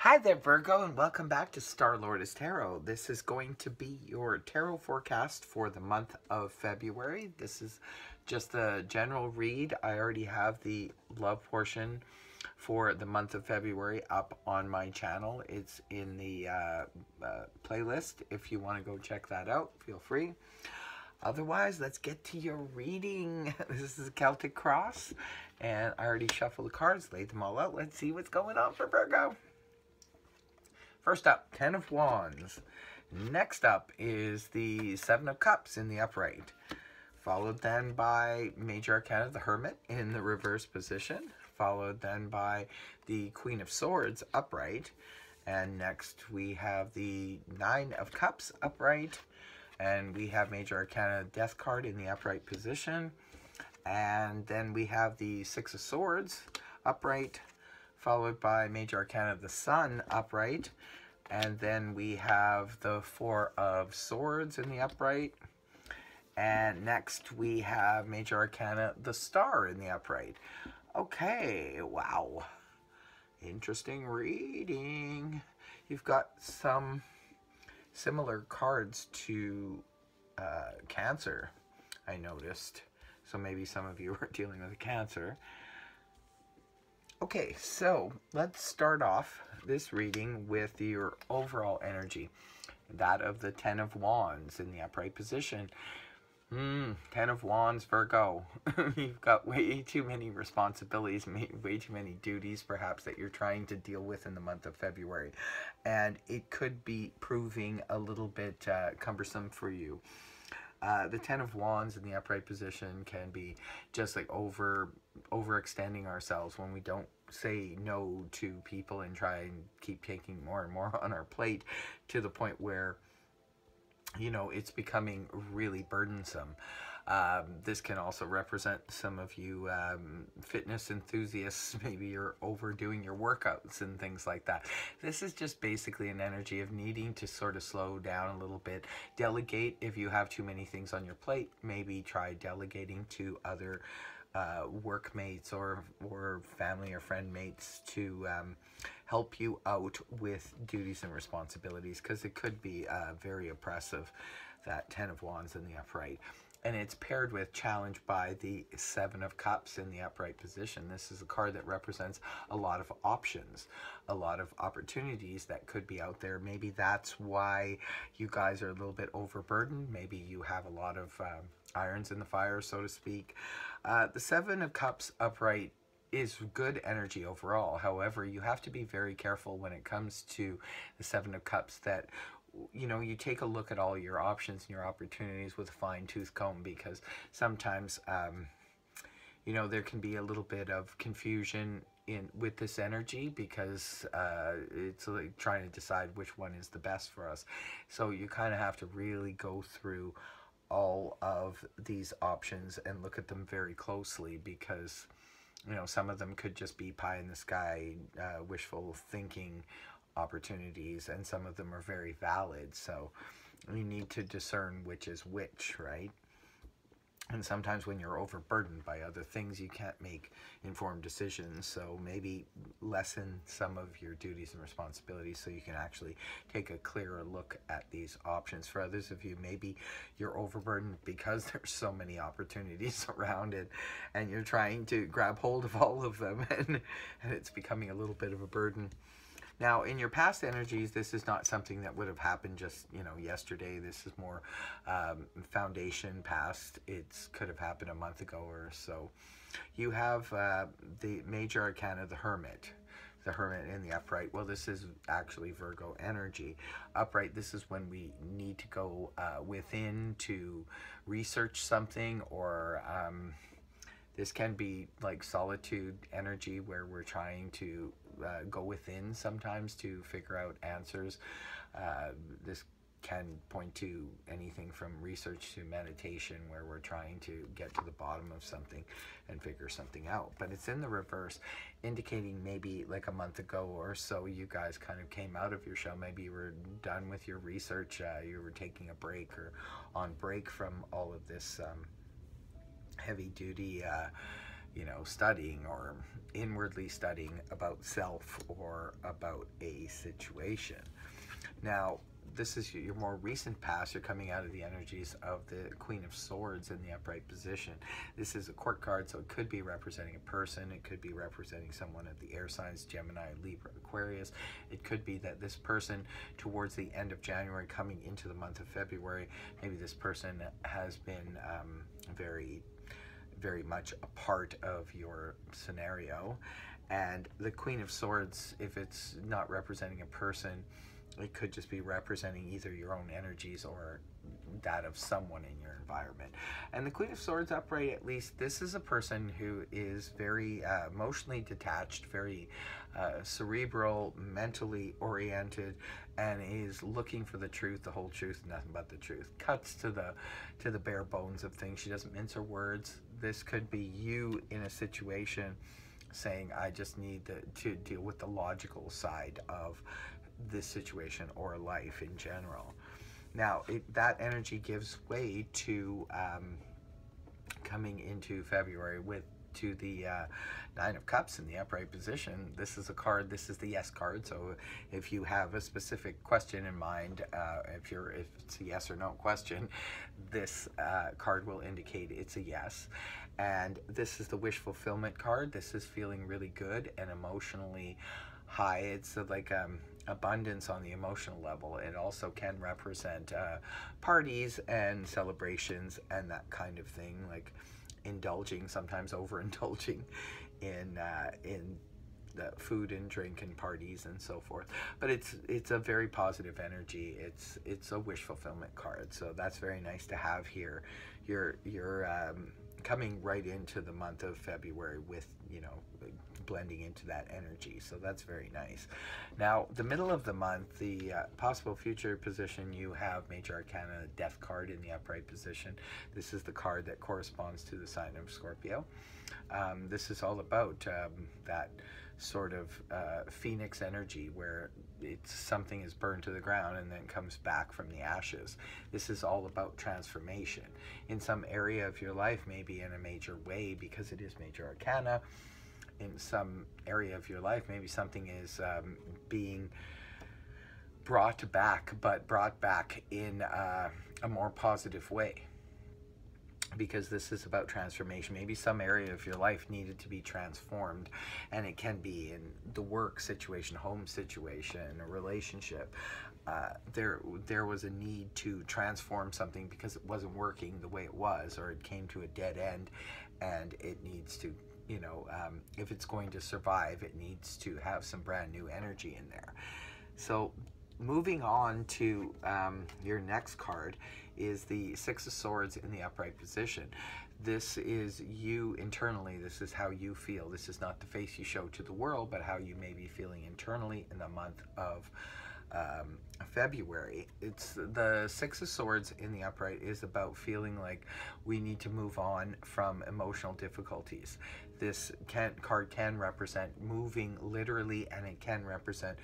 Hi there, Virgo, and welcome back to Star Lourdes Tarot. This is going to be your tarot forecast for the month of February. This is just a general read. I already have the love portion for the month of February up on my channel. It's in the playlist. If you want to go check that out, feel free. Otherwise, let's get to your reading. This is a Celtic Cross, and I already shuffled the cards, laid them all out. Let's see what's going on for Virgo. First up, Ten of Wands. Next up is the Seven of Cups in the upright. Followed then by Major Arcana, the Hermit, in the reverse position. Followed then by the Queen of Swords upright. And next we have the Nine of Cups upright. And we have Major Arcana, Death card in the upright position. And then we have the Six of Swords upright, followed by Major Arcana, the Sun upright. And then we have the Four of Swords in the upright. And next we have Major Arcana, the Star in the upright. Okay, wow. Interesting reading. You've got some similar cards to Cancer, I noticed. So maybe some of you are dealing with Cancer. Okay, so let's start off this reading with your overall energy. That of the Ten of Wands in the upright position. Ten of Wands, Virgo. You've got way too many responsibilities, way too many duties perhaps that you're trying to deal with in the month of February. And it could be proving a little bit cumbersome for you. The Ten of Wands in the upright position can be just like overextending ourselves when we don't say no to people and try and keep taking more and more on our plate to the point where, you know, it's becoming really burdensome. This can also represent some of you fitness enthusiasts. Maybe you're overdoing your workouts and things like that. This is just basically an energy of needing to sort of slow down a little bit. Delegate if you have too many things on your plate. Maybe try delegating to other workmates or family or friend mates to help you out with duties and responsibilities, because it could be very oppressive, that Ten of Wands in the upright. And it's paired with challenge by the Seven of Cups in the upright position. This is a card that represents a lot of options, a lot of opportunities that could be out there. Maybe that's why you guys are a little bit overburdened. Maybe you have a lot of irons in the fire, so to speak. The Seven of Cups upright is good energy overall. However, you have to be very careful when it comes to the Seven of Cups that, you know, you take a look at all your options and your opportunities with a fine-tooth comb, because sometimes, you know, there can be a little bit of confusion with this energy, because it's like trying to decide which one is the best for us. So you kind of have to really go through all of these options and look at them very closely, because, you know, some of them could just be pie in the sky, wishful thinking opportunities, and some of them are very valid. So you need to discern which is which, right? And sometimes when you're overburdened by other things, you can't make informed decisions. So maybe lessen some of your duties and responsibilities so you can actually take a clearer look at these options. For others of you, maybe you're overburdened because there's so many opportunities around it, and you're trying to grab hold of all of them, and it's becoming a little bit of a burden. Now, in your past energies, this is not something that would have happened just, you know, yesterday. This is more foundation past. It could have happened a month ago or so. You have the Major Arcana, the Hermit in the upright. Well, this is actually Virgo energy. Upright, this is when we need to go within to research something, or this can be like solitude energy, where we're trying to go within sometimes to figure out answers. This can point to anything from research to meditation, where we're trying to get to the bottom of something and figure something out. But it's in the reverse, indicating maybe like a month ago or so, you guys kind of came out of your show. Maybe you were done with your research, you were taking a break or on break from all of this heavy duty you know, studying or inwardly studying about self or about a situation. Now, this is your more recent past. You're coming out of the energies of the Queen of Swords in the upright position. This is a court card, so it could be representing a person. It could be representing someone of the air signs, Gemini, Libra, Aquarius. It could be that this person, towards the end of January, coming into the month of February, maybe this person has been very much a part of your scenario. And the Queen of Swords, if it's not representing a person, it could just be representing either your own energies or that of someone in your environment. And the Queen of Swords upright, at least, this is a person who is very emotionally detached, very cerebral, mentally oriented, and is looking for the truth, the whole truth, nothing but the truth. Cuts to the bare bones of things. She doesn't mince her words. This could be you in a situation saying, I just need to deal with the logical side of this situation or life in general. Now, that energy gives way to coming into February to the Nine of Cups in the upright position. This is a card, this is the yes card, so if you have a specific question in mind, if it's a yes or no question, this card will indicate it's a yes. And this is the wish fulfillment card. This is feeling really good and emotionally high. It's like abundance on the emotional level. It also can represent parties and celebrations and that kind of thing, like indulging, sometimes overindulging in the food and drink and parties and so forth. But it's a very positive energy. It's a wish fulfillment card, so that's very nice to have here. You're coming right into the month of February with, you know, blending into that energy, so that's very nice. Now, the middle of the month, the possible future position, you have Major Arcana Death card in the upright position. This is the card that corresponds to the sign of Scorpio. This is all about that sort of phoenix energy where something is burned to the ground and then comes back from the ashes. This is all about transformation in some area of your life, maybe in a major way, because it is Major Arcana. In some area of your life, maybe something is being brought back, but brought back in a more positive way, because this is about transformation. Maybe some area of your life needed to be transformed, and it can be in the work situation, home situation, a relationship. There was a need to transform something because it wasn't working the way it was, or it came to a dead end, and it needs to, you know, if it's going to survive, it needs to have some brand new energy in there. So moving on to your next card is the Six of Swords in the upright position. This is you internally. This is how you feel. This is not the face you show to the world, but how you may be feeling internally in the month of February. It's the Six of Swords in the upright is about feeling like we need to move on from emotional difficulties. This card can represent moving literally, and it can represent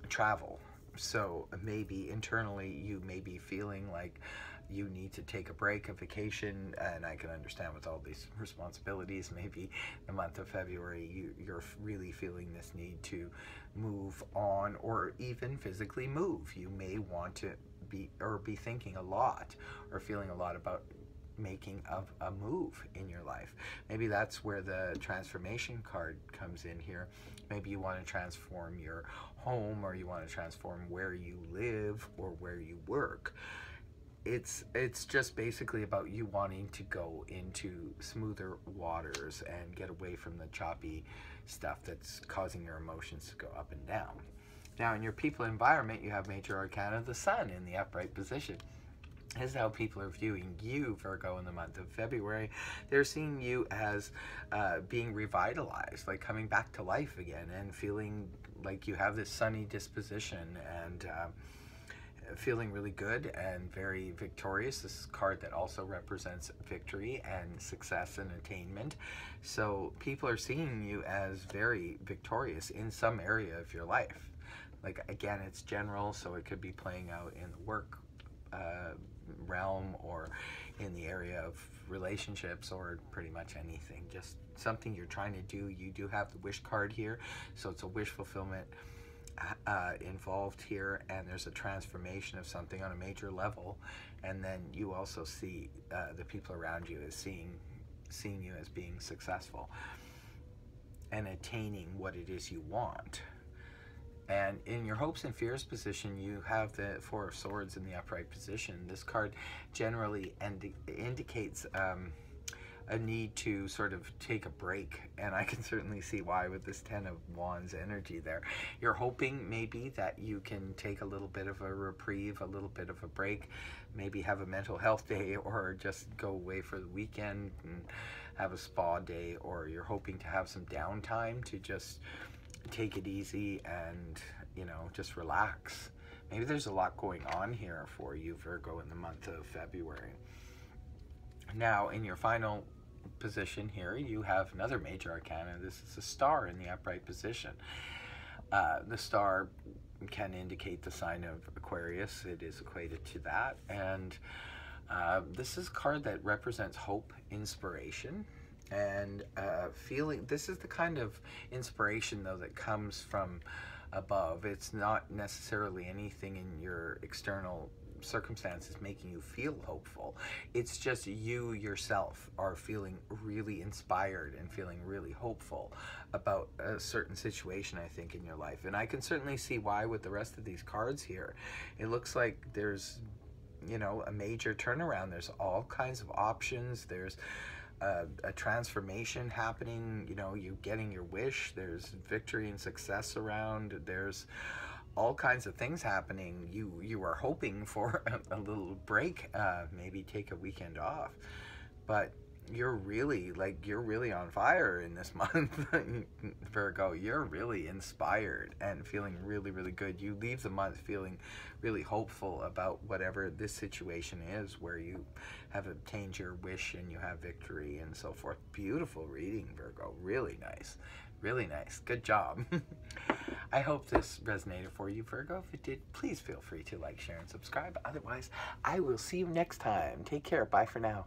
travel. So maybe internally you may be feeling like you need to take a break, a vacation, and I can understand with all these responsibilities, maybe the month of February you're really feeling this need to move on, or even physically move. You may want to be thinking a lot or feeling a lot about making a move in your life. Maybe that's where the transformation card comes in here. Maybe you want to transform your home, or you want to transform where you live or where you work. It's just basically about you wanting to go into smoother waters and get away from the choppy stuff that's causing your emotions to go up and down. Now, in your people environment, you have Major Arcana, the Sun, in the upright position. This is how people are viewing you, Virgo, in the month of February. They're seeing you as being revitalized, like coming back to life again, and feeling like you have this sunny disposition, and feeling really good and very victorious. This is a card that also represents victory and success and attainment. So people are seeing you as very victorious in some area of your life. Like, again, it's general, so it could be playing out in the work realm, or in the area of relationships, or pretty much anything. Just something you're trying to do. You do have the wish card here, so it's a wish fulfillment involved here, and there's a transformation of something on a major level. And then you also see the people around you as seeing you as being successful and attaining what it is you want. And in your hopes and fears position, you have the Four of Swords in the upright position. This card generally indicates a need to sort of take a break, and I can certainly see why with this Ten of Wands energy there. You're hoping maybe that you can take a little bit of a reprieve, a little bit of a break, maybe have a mental health day, or just go away for the weekend and have a spa day, or you're hoping to have some downtime to just take it easy and, you know, just relax. Maybe there's a lot going on here for you, Virgo, in the month of February. Now, in your final position here, you have another major arcana. This is a star in the upright position. The star can indicate the sign of Aquarius. It is equated to that. And this is a card that represents hope, inspiration, and feeling. This is the kind of inspiration, though, that comes from above. It's not necessarily anything in your external circumstances making you feel hopeful. It's just you yourself are feeling really inspired and feeling really hopeful about a certain situation, I think, in your life. And I can certainly see why with the rest of these cards here. It looks like there's, you know, a major turnaround. There's all kinds of options. There's a transformation happening. You know, you getting your wish. There's victory and success around. There's all kinds of things happening. You are hoping for a little break, maybe take a weekend off, but you're really on fire in this month, Virgo. You're really inspired and feeling really, really good. You leave the month feeling really hopeful about whatever this situation is, where you have obtained your wish and you have victory and so forth. Beautiful reading, Virgo. Really nice. Really nice. Good job. I hope this resonated for you, Virgo. If it did, please feel free to like, share, and subscribe. Otherwise, I will see you next time. Take care. Bye for now.